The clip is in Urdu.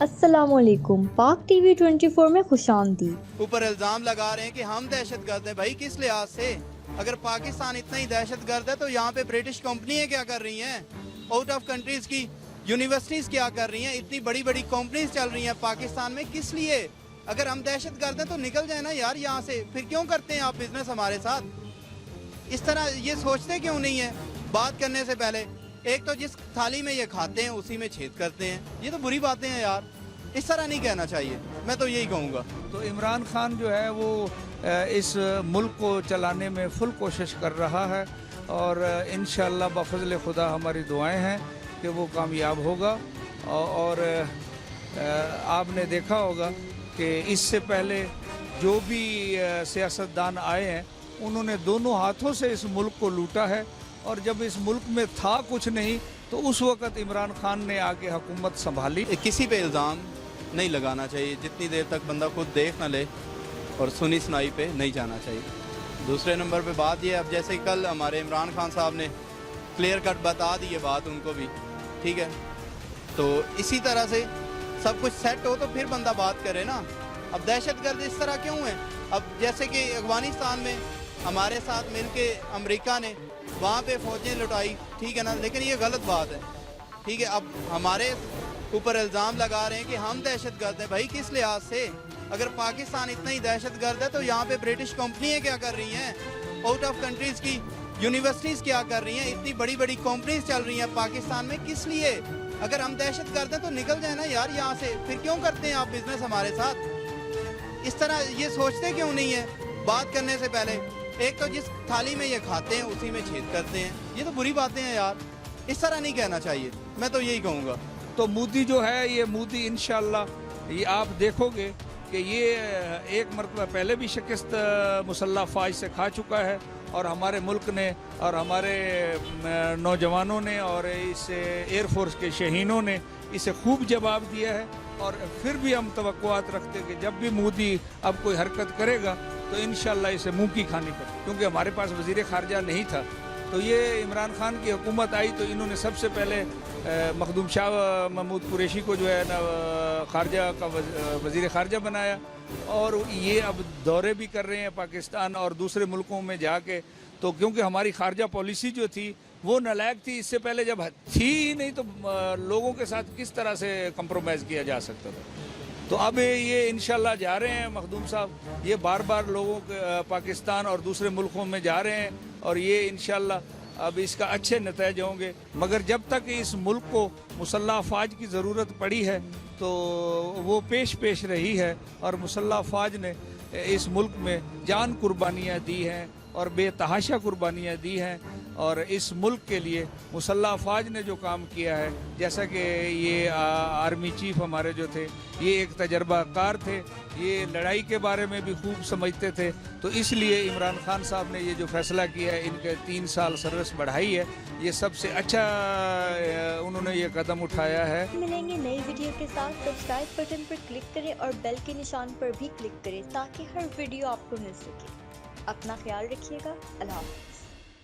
السلام علیکم، پاک ٹی وی 24 میں خوش آمدید۔ اوپر الزام لگا رہے ہیں کہ ہم دہشت گرد ہیں۔ بھائی کس لحاظ سے؟ اگر پاکستان اتنا ہی دہشت گرد ہے تو یہاں پہ برٹش کمپنیاں کیا کر رہی ہیں؟ آؤٹ آف کنٹریز کی یونیورسٹیز کیا کر رہی ہیں؟ اتنی بڑی بڑی کمپنیز چل رہی ہیں پاکستان میں، کس لیے؟ اگر ہم دہشت گرد ہیں تو نکل جائیں نا یار یہاں سے، پھر کیوں کرتے ہیں آپ بزنس ہمارے ساتھ؟ اس طرح یہ سوچتے کیوں نہیں ہیں بات کرنے سے پہلے؟ ایک تو جس تھالی میں یہ کھاتے ہیں اسی میں چھید کرتے ہیں، یہ تو بری باتیں ہیں یار، اس طرح نہیں کہنا چاہیے، میں تو یہی کہوں گا۔ تو عمران خان جو ہے وہ اس ملک کو چلانے میں فل کوشش کر رہا ہے، اور انشاءاللہ بفضل خدا ہماری دعائیں ہیں کہ وہ کامیاب ہوگا۔ اور آپ نے دیکھا ہوگا کہ اس سے پہلے جو بھی سیاستدان آئے ہیں انہوں نے دونوں ہاتھوں سے اس ملک کو لوٹا ہے، اور جب اس ملک میں تھا کچھ نہیں تو اس وقت عمران خان نے آ کے حکومت سنبھالی۔ کسی پہ الزام نہیں لگانا چاہیے جتنی دیر تک بندہ خود دیکھ نہ لے، اور سنی سنائی پہ نہیں جانا چاہیے۔ دوسرے نمبر پہ بات یہ، اب جیسے کل ہمارے عمران خان صاحب نے کلیئر کٹ بتا دی یہ بات ان کو بھی، ٹھیک ہے، تو اسی طرح سے سب کچھ سیٹ ہو تو پھر بندہ بات کرے نا۔ اب دہشت گرد اس طرح کیوں ہے؟ اب جیسے کہ افغانستان میں ہمارے ساتھ مل کے امریکہ نے وہاں پہ فوجیں لٹائی، ٹھیک ہے نا، لیکن یہ غلط بات ہے، ٹھیک ہے۔ اب ہمارے اوپر الزام لگا رہے ہیں کہ ہم دہشت گرد ہیں۔ بھائی کس لحاظ سے؟ اگر پاکستان اتنا ہی دہشت گرد ہے تو یہاں پہ برٹش کمپنیاں کیا کر رہی ہیں؟ آؤٹ آف کنٹریز کی یونیورسٹیز کیا کر رہی ہیں؟ اتنی بڑی بڑی کمپنیز چل رہی ہیں پاکستان میں، کس لیے؟ اگر ہم دہشت گرد ہیں تو نکل جائیں نا یار یہاں سے، پھر کیوں کرتے ہیں آپ بزنس ہمارے ساتھ؟ اس طرح یہ سوچتے کیوں نہیں ہیں بات کرنے سے پہلے؟ ایک تو جس تھالی میں یہ کھاتے ہیں اسی میں چھید کرتے ہیں، یہ تو بری باتیں ہیں یار، اس طرح نہیں کہنا چاہیے، میں تو یہی کہوں گا۔ تو مودی جو ہے، یہ مودی انشاءاللہ یہ آپ دیکھو گے کہ یہ ایک مرتبہ پہلے بھی شکست مسلح افواج سے کھا چکا ہے، اور ہمارے ملک نے اور ہمارے نوجوانوں نے اور اس ایئر فورس کے شہینوں نے اسے خوب جواب دیا ہے۔ اور پھر بھی ہم توقعات رکھتے کہ جب بھی مودی اب کوئی حرکت کرے گا تو انشاءاللہ اسے منہ کی کھانی پڑے، کیونکہ ہمارے پاس وزیر خارجہ نہیں تھا۔ تو یہ عمران خان کی حکومت آئی تو انہوں نے سب سے پہلے مخدوم شاہ محمود قریشی کو جو ہے نا خارجہ کا وزیر خارجہ بنایا، اور یہ اب دورے بھی کر رہے ہیں پاکستان اور دوسرے ملکوں میں جا کے۔ تو کیونکہ ہماری خارجہ پالیسی جو تھی وہ نالائق تھی، اس سے پہلے جب تھی ہی نہیں تو لوگوں کے ساتھ کس طرح سے کمپرومائز کیا جا سکتا تھا۔ تو اب یہ انشاءاللہ جا رہے ہیں مخدوم صاحب، یہ بار بار لوگوں کے پاکستان اور دوسرے ملکوں میں جا رہے ہیں، اور یہ انشاءاللہ اب اس کا اچھے نتائج ہوں گے۔ مگر جب تک اس ملک کو مسلح افواج کی ضرورت پڑی ہے تو وہ پیش رہی ہے، اور مسلح افواج نے اس ملک میں جان قربانیاں دی ہیں اور بے تحاشا قربانیاں دی ہیں، اور اس ملک کے لیے مسلح افواج نے جو کام کیا ہے، جیسا کہ یہ آرمی چیف ہمارے جو تھے یہ ایک تجربہ کار تھے، یہ لڑائی کے بارے میں بھی خوب سمجھتے تھے، تو اس لیے عمران خان صاحب نے یہ جو فیصلہ کیا ہے، ان کے 3 سال سروس بڑھائی ہے، یہ سب سے اچھا انہوں نے یہ قدم اٹھایا ہے۔ ملیں گے نئی ویڈیو کے ساتھ، سبسکرائب بٹن پر کلک کریں اور بیل کے نشان پر بھی کلک کریں تاکہ ہر ویڈیو آپ کو مل سکے۔ اپنا خیال رکھیے گا، اللہ حافظ۔